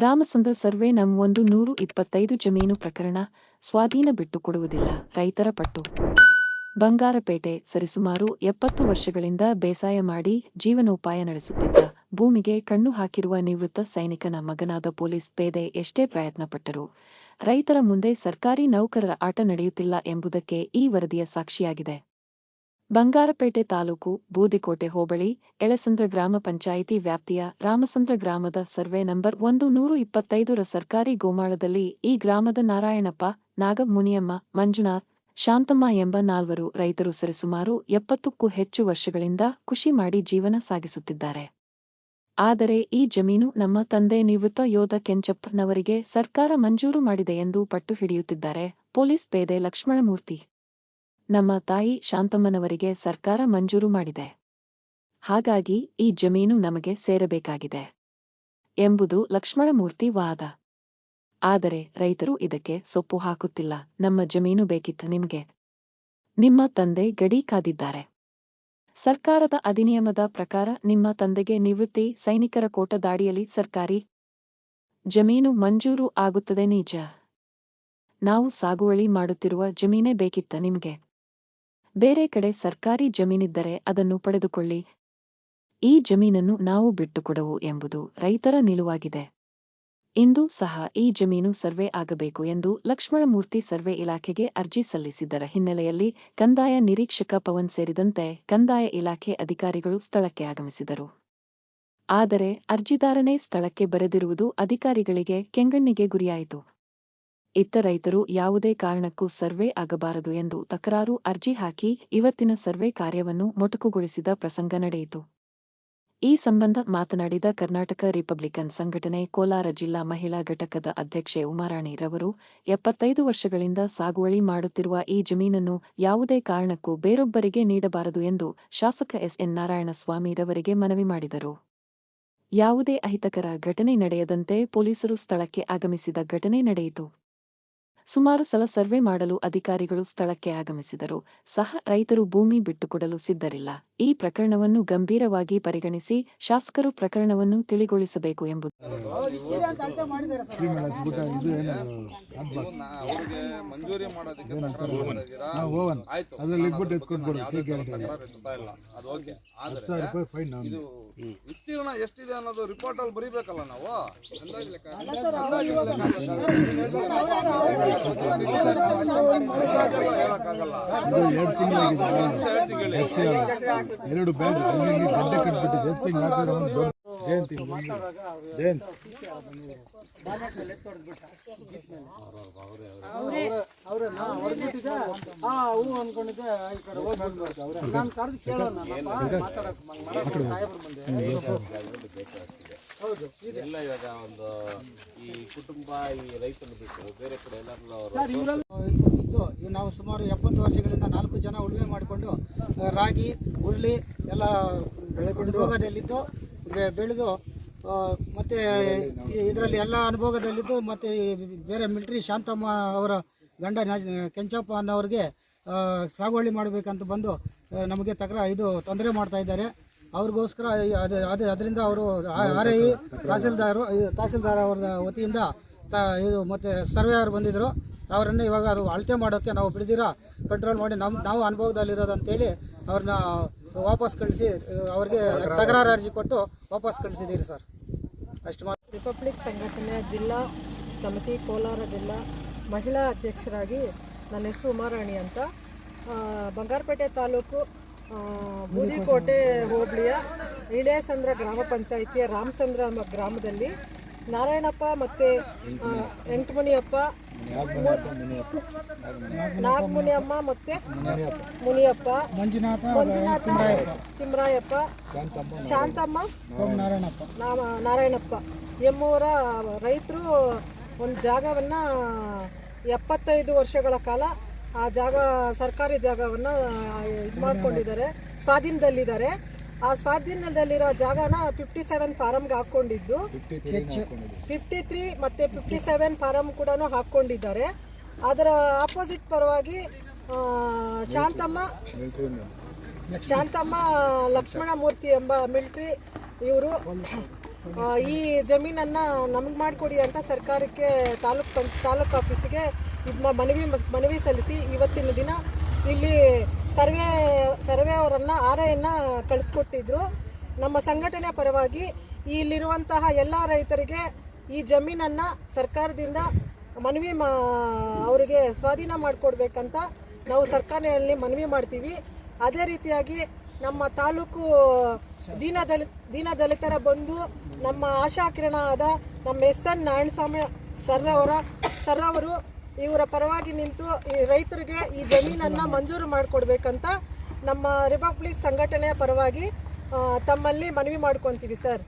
Ramasandra survey ನಂ 125 ಜಮೀನು ಪ್ರಕರಣ ಸ್ವಾಧೀನ ಬಿಟ್ಟುಕೊಡುವುದಿಲ್ಲ. ರೈತರ ಪಟ್ಟು. ಬಂಗಾರಪೇಟೆ ಸರಿಸುಮಾರು 70 ವರ್ಷಗಳಿಂದ ಬೇಸಾಯ ಮಾಡಿ ಜೀವನೋಪಾಯ ನಡೆಸುತ್ತಿದ್ದ ಭೂಮಿಗೆ ಕಣ್ಣು ಹಾಕಿರುವ ನಿವೃತ್ತ ಸೈನಿಕನ ಮಗನಾದ ಪೊಲೀಸ್ ಪೇದೆ ಎಷ್ಟೇ ಪ್ರಯತ್ನಪಟ್ಟರೂ ರೈತರ ಮುಂದೆ ಸರ್ಕಾರಿ ನೌಕರರ ಆಟ ನಡೆಯುತ್ತಿಲ್ಲ ಎಂಬುದಕ್ಕೆ ಈ ವರದಿಯ ಸಾಕ್ಷಿಯಾಗಿದೆ. ಬಂಗಾರಪೇಟೆ ತಾಲೂಕು ಬೂದಿಕೋಟೆ ಹೋಬಳಿ ಎಳಸಂದ್ರ ಗ್ರಾಮ ಪಂಚಾಯಿತಿ ವ್ಯಾಪ್ತಿಯ ರಾಮಸಂದ್ರ ಗ್ರಾಮದ ಸರ್ವೆ ನಂಬರ್ 125ರ ಸರ್ಕಾರಿ ಗೋಮಾಳದಲ್ಲಿ ಈ ಗ್ರಾಮದ ನಾರಾಯಣಪ್ಪ, ನಾಗ, ಮುನಿಯಮ್ಮ, ಮಂಜುನಾಥ್, ಶಾಂತಮ್ಮ ಎಂಬ 4 ರೈತರು ಸರಿಸುಮಾರು 70ಕ್ಕೂ ಹೆಚ್ಚು ವರ್ಷಗಳಿಂದ ಕೃಷಿ ಮಾಡಿ ಜೀವನ ಸಾಗಿಸುತ್ತಿದ್ದಾರೆ. ಆದರೆ ಈ ಜಮೀನು ನಮ್ಮ ತಂದೆ ನಿವೃತ್ತ ಯೋಧ ಕೆಂಚಪ್ಪನವರಿಗೆ ಸರ್ಕಾರ ಮಂಜೂರು ಮಾಡಿದೆ ಎಂದು ಪಟ್ಟು ಹಿಡಿಯುತ್ತಿದ್ದಾರೆ ಪೊಲೀಸ್ ಪೇದೆ ಲಕ್ಷ್ಮಣಮೂರ್ತಿ. ನಮ್ಮ ತಾಯಿ ಶಾಂತಮ್ಮನವರಿಗೆ ಸರ್ಕಾರ ಮಂಜೂರು ಮಾಡಿದೆ. ಹಾಗಾಗಿ ಈ ಜಮೀನು ನಮಗೆ ಸೇರಬೇಕಾಗಿದೆ ಎಂಬುದು ಲಕ್ಷ್ಮಣಮೂರ್ತಿ ವಾದ. ಆದರೆ ರೈತರು ಇದಕ್ಕೆ ಸೊಪ್ಪು ಹಾಕುತ್ತಿಲ್ಲ. ನಮ್ಮ ಜಮೀನು ಬೇಕಿತ್ತು ನಿಮ್ಗೆ. ನಿಮ್ಮ ತಂದೆ ಗಡಿ ಕಾದಿದ್ದಾರೆ. ಸರ್ಕಾರದ ಅಧಿನಿಯಮದ ಪ್ರಕಾರ ನಿಮ್ಮ ತಂದೆಗೆ ನಿವೃತ್ತಿ ಸೈನಿಕರ ಕೋಟ ದಾಡಿಯಲ್ಲಿ ಸರ್ಕಾರಿ ಜಮೀನು ಮಂಜೂರು ಆಗುತ್ತದೆ ನಿಜ. ನಾವು ಸಾಗುವಳಿ ಮಾಡುತ್ತಿರುವ ಜಮೀನೇ ಬೇಕಿತ್ತ ನಿಮ್ಗೆ. ಬೇರೆ ಕಡೆ ಸರ್ಕಾರಿ ಜಮೀನಿದ್ದರೆ ಅದನ್ನು ಪಡೆದುಕೊಳ್ಳಿ. ಈ ಜಮೀನನ್ನು ನಾವು ಬಿಟ್ಟುಕೊಡವು ಎಂಬುದು ರೈತರ ನಿಲುವಾಗಿದೆ. ಇಂದು ಸಹ ಈ ಜಮೀನು ಸರ್ವೆ ಆಗಬೇಕು ಎಂದು ಲಕ್ಷ್ಮಣಮೂರ್ತಿ ಸರ್ವೆ ಇಲಾಖೆಗೆ ಅರ್ಜಿ ಸಲ್ಲಿಸಿದ್ದರ ಹಿನ್ನೆಲೆಯಲ್ಲಿ ಕಂದಾಯ ನಿರೀಕ್ಷಕ ಪವನ್ ಸೇರಿದಂತೆ ಕಂದಾಯ ಇಲಾಖೆ ಅಧಿಕಾರಿಗಳು ಸ್ಥಳಕ್ಕೆ ಆಗಮಿಸಿದರು. ಆದರೆ ಅರ್ಜಿದಾರನೇ ಸ್ಥಳಕ್ಕೆ ಬರೆದಿರುವುದು ಅಧಿಕಾರಿಗಳಿಗೆ ಕೆಂಗಣ್ಣಿಗೆ ಗುರಿಯಾಯಿತು. ಇತ್ತ ರೈತರು ಯಾವುದೇ ಕಾರಣಕ್ಕೂ ಸರ್ವೆ ಆಗಬಾರದು ಎಂದು ತಕರಾರು ಅರ್ಜಿ ಹಾಕಿ ಇವತ್ತಿನ ಸರ್ವೆ ಕಾರ್ಯವನ್ನು ಮೊಟಕುಗೊಳಿಸಿದ ಪ್ರಸಂಗ ನಡೆಯಿತು. ಈ ಸಂಬಂಧ ಮಾತನಾಡಿದ ಕರ್ನಾಟಕ ರಿಪಬ್ಲಿಕನ್ ಸಂಘಟನೆ ಕೋಲಾರ ಜಿಲ್ಲಾ ಮಹಿಳಾ ಘಟಕದ ಅಧ್ಯಕ್ಷೆ ಉಮಾರಾಣಿ ರವರು 75 ವರ್ಷಗಳಿಂದ ಸಾಗುವಳಿ ಮಾಡುತ್ತಿರುವ ಈ ಜಮೀನನ್ನು ಯಾವುದೇ ಕಾರಣಕ್ಕೂ ಬೇರೊಬ್ಬರಿಗೆ ನೀಡಬಾರದು ಎಂದು ಶಾಸಕ ಎಸ್.ಎನ್. ನಾರಾಯಣಸ್ವಾಮಿ ರವರಿಗೆ ಮನವಿ ಮಾಡಿದರು. ಯಾವುದೇ ಅಹಿತಕರ ಘಟನೆ ನಡೆಯದಂತೆ ಪೊಲೀಸರು ಸ್ಥಳಕ್ಕೆ ಆಗಮಿಸಿದ ಘಟನೆ ನಡೆಯಿತು. ಸುಮಾರು ಸಲ ಸರ್ವೆ ಮಾಡಲು ಅಧಿಕಾರಿಗಳು ಸ್ಥಳಕ್ಕೆ ಆಗಮಿಸಿದರೂ ಸಹ ರೈತರು ಭೂಮಿ ಬಿಟ್ಟುಕೊಡಲು ಸಿದ್ಧರಿಲ್ಲ. ಈ ಪ್ರಕರಣವನ್ನು ಗಂಭೀರವಾಗಿ ಪರಿಗಣಿಸಿ ಶಾಸಕರು ಪ್ರಕರಣವನ್ನು ತಿಳಿಗೊಳಿಸಬೇಕು ಎಂಬುದು ವಿಸ್ತೀರ್ಣ ಎಷ್ಟಿದೆ ಅನ್ನೋದು ರಿಪೋರ್ಟ್ ಅಲ್ಲಿ ಬರೀಬೇಕಲ್ಲ ನಾವು. 2 ಬ್ಯಾಗ್ ಗಡ್ಡೆ ಕಟ್ಬಿಟ್ಟು ಜಯಂತಿ ಎಲ್ಲ ಇವಾಗ ಒಂದು ಈ ಕುಟುಂಬ ಈ ರೈತರು ಬಿಟ್ಟು ಬೇರೆ ಕಡೆ ಎಲ್ಲರೂ ಇದ್ದು ನಾವು ಸುಮಾರು 70 ವರ್ಷಗಳಿಂದ 4 ಜನ ಉಳುಮೆ ಮಾಡಿಕೊಂಡು ರಾಗಿ ಹುರುಳಿ ಎಲ್ಲ ಅನುಭೋಗದಲ್ಲಿದ್ದು ಬೆಳೆದು ಮತ್ತು ಇದರಲ್ಲಿ ಎಲ್ಲ ಅನುಭೋಗದಲ್ಲಿದ್ದು ಮತ್ತು ಬೇರೆ ಮಿಲಿಟರಿ ಶಾಂತಮ್ಮ ಅವರ ಗಂಡ ಕೆಂಚಪ್ಪ ಅನ್ನೋರಿಗೆ ಸಾಗುವಳಿ ಮಾಡಬೇಕಂತ ಬಂದು ನಮಗೆ ತೊಂದರೆ ಮಾಡ್ತಾ ಇದ್ದಾರೆ. ಅವ್ರಿಗೋಸ್ಕರ ಅದರಿಂದ ಅವರು RI ತಹಸೀಲ್ದಾರ್ ಅವರ ವತಿಯಿಂದ ಇದು ಮತ್ತು ಸರ್ವೇಯರ್ ಬಂದಿದ್ದರು. ಅವರನ್ನು ಇವಾಗ ಅದು ಅಳತೆ ಮಾಡೋಕ್ಕೆ ನಾವು ಬಿಡ್ದಿರ ಕಂಟ್ರೋಲ್ ಮಾಡಿ ನಾವು ಅನುಭವದಲ್ಲಿರೋದಂತೇಳಿ ಅವ್ರನ್ನ ವಾಪಸ್ ಕಳಿಸಿ ಅವ್ರಿಗೆ ತಕರಾರು ಅರ್ಜಿ ಕೊಟ್ಟು ವಾಪಸ್ ಕಳಿಸಿದ್ದೀರಿ ಸರ್. ಅಷ್ಟು ಮಾತ್ರ. ರಿಪಬ್ಲಿಕ್ ಸಂಘಟನೆಯ ಜಿಲ್ಲಾ ಸಮಿತಿ ಕೋಲಾರ ಜಿಲ್ಲಾ ಮಹಿಳಾ ಅಧ್ಯಕ್ಷರಾಗಿ ನನ್ನ ಹೆಸರು ಉಮಾರಾಣಿ ಅಂತ. ಬಂಗಾರಪೇಟೆ ತಾಲೂಕು ಬೂದಿಕೋಟೆ ಹೋಬಳಿಯ ಇಳೆಸಂದ್ರ ಗ್ರಾಮ ಪಂಚಾಯಿತಿಯ ರಾಮಸಂದ್ರ ಗ್ರಾಮದಲ್ಲಿ ನಾರಾಯಣಪ್ಪ ಮತ್ತು ಎಂಟಮುನಿಯಪ್ಪ, ನಾಗಮುನಿಯಮ್ಮ ಮತ್ತು ಮುನಿಯಪ್ಪ, ಮಂಜುನಾಥ, ತಿಮ್ರಾಯಪ್ಪ, ಶಾಂತಮ್ಮ, ನಾರಾಯಣಪ್ಪ ಎಂಬುವರ ರೈತರು ಒಂದು ಜಾಗವನ್ನು 75 ವರ್ಷಗಳ ಕಾಲ ಆ ಜಾಗ ಸರ್ಕಾರಿ ಜಾಗವನ್ನು ಇದು ಮಾಡ್ಕೊಂಡಿದ್ದಾರೆ, ಸ್ವಾಧೀನದಲ್ಲಿದ್ದಾರೆ. ಆ ಸ್ವಾಧೀನದಲ್ಲಿರೋ ಜಾಗನ 57 ಫಾರಮ್ಗೆ ಹಾಕ್ಕೊಂಡಿದ್ದು 53 ಮತ್ತು 57 ಫಾರಮ್ ಕೂಡ ಹಾಕ್ಕೊಂಡಿದ್ದಾರೆ. ಅದರ ಆಪೋಸಿಟ್ ಪರವಾಗಿ ಶಾಂತಮ್ಮ ಲಕ್ಷ್ಮಣಮೂರ್ತಿ ಎಂಬ ಮಿಲಿಟರಿ ಇವರು ಈ ಜಮೀನನ್ನು ನಮಗೆ ಮಾಡಿಕೊಡಿ ಅಂತ ಸರ್ಕಾರಕ್ಕೆ ತಾಲೂಕು ಆಫೀಸಿಗೆ ಮನವಿ ಸಲ್ಲಿಸಿ ಇವತ್ತಿನ ದಿನ ಇಲ್ಲಿ ಸರ್ವೆ ಅವರನ್ನು ಆರ್ಐಯನ್ನು ಕಳಿಸ್ಕೊಟ್ಟಿದ್ರು. ನಮ್ಮ ಸಂಘಟನೆ ಪರವಾಗಿ ಇಲ್ಲಿರುವಂತಹ ಎಲ್ಲ ರೈತರಿಗೆ ಈ ಜಮೀನನ್ನು ಸರ್ಕಾರದಿಂದ ಅವರಿಗೆ ಸ್ವಾಧೀನ ಮಾಡಿಕೊಡ್ಬೇಕಂತ ನಾವು ಸರ್ಕಾರದಲ್ಲಿ ಮನವಿ ಮಾಡ್ತೀವಿ. ಅದೇ ರೀತಿಯಾಗಿ ನಮ್ಮ ತಾಲೂಕು ದೀನದಲಿತರ ಬಂಧು ನಮ್ಮ ಆಶಾಕಿರಣ ಆದ ನಮ್ಮ SN ನಾರಾಯಣಸ್ವಾಮಿ ಸರ್ ಅವರು ಇವರ ಪರವಾಗಿ ನಿಂತು ಈ ರೈತರಿಗೆ ಈ ಜಮೀನನ್ನು ಮಂಜೂರು ಮಾಡಿಕೊಡ್ಬೇಕಂತ ನಮ್ಮ ರಿಪಬ್ಲಿಕ್ ಸಂಘಟನೆಯ ಪರವಾಗಿ ತಮ್ಮಲ್ಲಿ ಮನವಿ ಮಾಡ್ಕೊತೀವಿ ಸರ್.